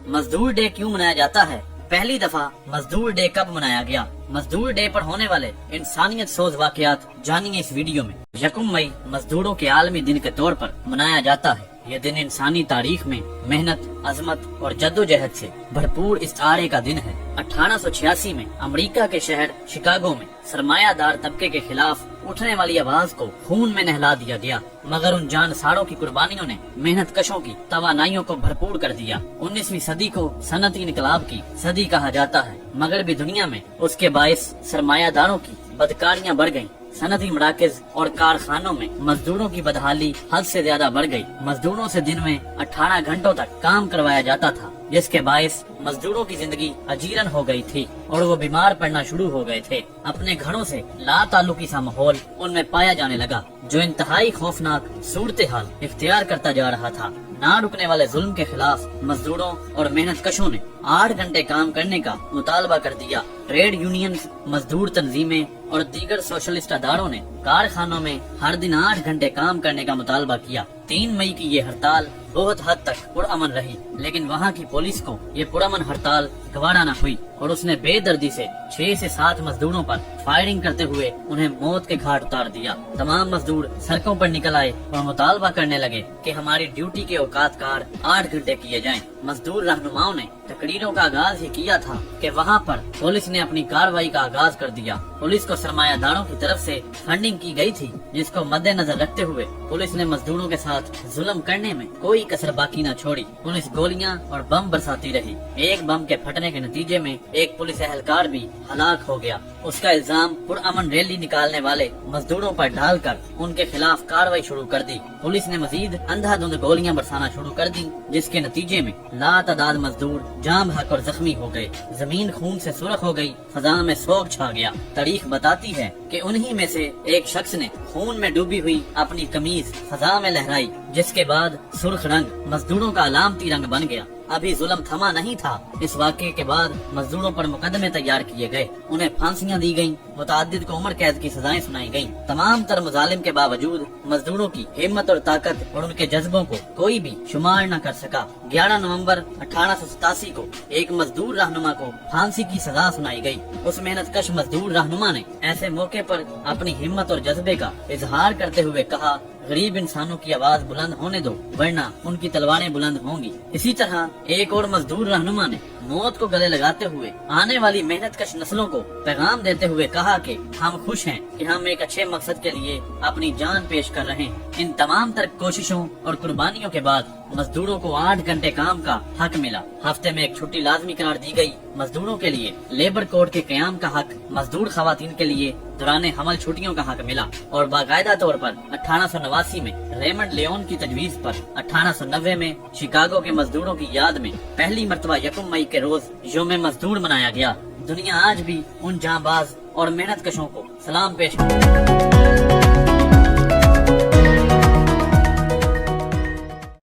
मजदूर डे क्यों मनाया जाता है? पहली दफा मजदूर डे कब मनाया गया? मजदूर डे पर होने वाले इंसानियत सोज वाकयात जानिए इस वीडियो में। 1 मई मजदूरों के आलमी दिन के तौर पर मनाया जाता है। यह दिन इंसानी तारीख में मेहनत, अजमत और जद्दोजहद से भरपूर इस्तारे का दिन है। 1886 में अमेरिका के शहर शिकागो में सरमायादार तबके के खिलाफ उठने वाली आवाज को खून में नहला दिया गया, मगर उन जानसारों की कुर्बानियों ने मेहनत कशों की तवानाइयों को भरपूर कर दिया। 19वीं सदी को सनती इनकलाब की सदी कहा जाता है, मगर भी दुनिया में उसके बायस सरमायादारों की बदकारियां बढ़ गईं। सनती मराकज और कारखानों में मजदूरों की बदहाली हद से ज्यादा बढ़ गई। मजदूरों से दिन में 18 घंटों तक काम करवाया जाता था, जिसके बायस मजदूरों की जिंदगी अजीरन हो गई थी और वो बीमार पड़ना शुरू हो गए थे। अपने घरों से लाताल्लुकी सा माहौल उनमें पाया जाने लगा, जो इंतहाई खौफनाक सूरत हाल इख्तियार करता जा रहा था। ना रुकने वाले जुल्म के खिलाफ मजदूरों और मेहनत कशों ने 8 घंटे काम करने का मुतालबा कर दिया। ट्रेड यूनियन, मजदूर तंजीमें और दीगर सोशलिस्ट अदारों ने कारखानों में हर दिन 8 घंटे काम करने का मुतालबा किया। 3 मई की ये हड़ताल बहुत हद तक पुरअमन रही, लेकिन वहाँ की पुलिस को ये पुरअमन हड़ताल गवारा न हुई और उसने बेदर्दी से 6 से 7 मजदूरों पर फायरिंग करते हुए उन्हें मौत के घाट उतार दिया। तमाम मजदूर सड़कों पर निकल आए और मुतालबा करने लगे कि हमारी ड्यूटी के औकात कार 8 घंटे किए जाएं। मजदूर रहनुमाओं ने तकरीरों का आगाज ही किया था कि वहाँ पर पुलिस ने अपनी कार्रवाई का आगाज कर दिया। पुलिस को सरमायादारों की तरफ से फंडिंग की गई थी, जिसको मद्देनजर रखते हुए पुलिस ने मजदूरों के साथ जुल्म करने में कोई कसर बाकी न छोड़ी। पुलिस गोलियां और बम बरसाती रही। एक बम के फटने के नतीजे में एक पुलिस एहलकार भी हलाक हो गया। उसका इल्जाम पुरअमन रैली निकालने वाले मजदूरों पर डालकर उनके खिलाफ कार्रवाई शुरू कर दी। पुलिस ने मजीद अंधाधुंध गोलियां बरसाना शुरू कर दी, जिसके नतीजे में लातादाद मजदूर जाम हक और जख्मी हो गए। जमीन खून से सुर्ख हो गई, फजा में सोग छा गया। तारीख बताती है कि उन्हीं में से एक शख्स ने खून में डूबी हुई अपनी कमीज फजा में लहराई, जिसके बाद सुर्ख रंग मजदूरों का अलामती रंग बन गया। अभी जुल्म थमा नहीं था। इस वाक़े के बाद मजदूरों पर मुकदमे तैयार किए गए, उन्हें फांसियां दी गईं, मुतअद्दिद को उम्र कैद की सजाएं सुनाई गईं। तमाम तर मुजालिम के बावजूद मजदूरों की हिम्मत और ताकत और उनके जज्बों को कोई भी शुमार न कर सका। 11 नवंबर 1887 को एक मजदूर रहनुमा को फांसी की सजा सुनाई गई। उस मेहनत कश मजदूर रहनुमा ने ऐसे मौके पर अपनी हिम्मत और जज्बे का इजहार करते हुए कहा, गरीब इंसानों की आवाज बुलंद होने दो, वरना उनकी तलवारें बुलंद होंगी। इसी तरह एक और मजदूर रहनुमा ने मौत को गले लगाते हुए आने वाली मेहनत कश नस्लों को पैगाम देते हुए कहा कि हम खुश हैं कि हम एक अच्छे मकसद के लिए अपनी जान पेश कर रहे हैं। इन तमाम तर कोशिशों और कुर्बानियों के बाद मजदूरों को 8 घंटे काम का हक मिला। हफ्ते में एक छुट्टी लाजमी करार दी गई। मजदूरों के लिए लेबर कोड के कयाम का हक, मजदूर खवातीन के लिए दौरान हमल छुट्टियों का हक मिला और बाकायदा तौर पर 1889 में रेमंड लियोन की तजवीज पर 1890 में शिकागो के मजदूरों की याद में पहली मर्तबा 1 मई के रोज यौम मजदूर मनाया गया। दुनिया आज भी उन जांबाज और मेहनत कशों को सलाम पेश करती है।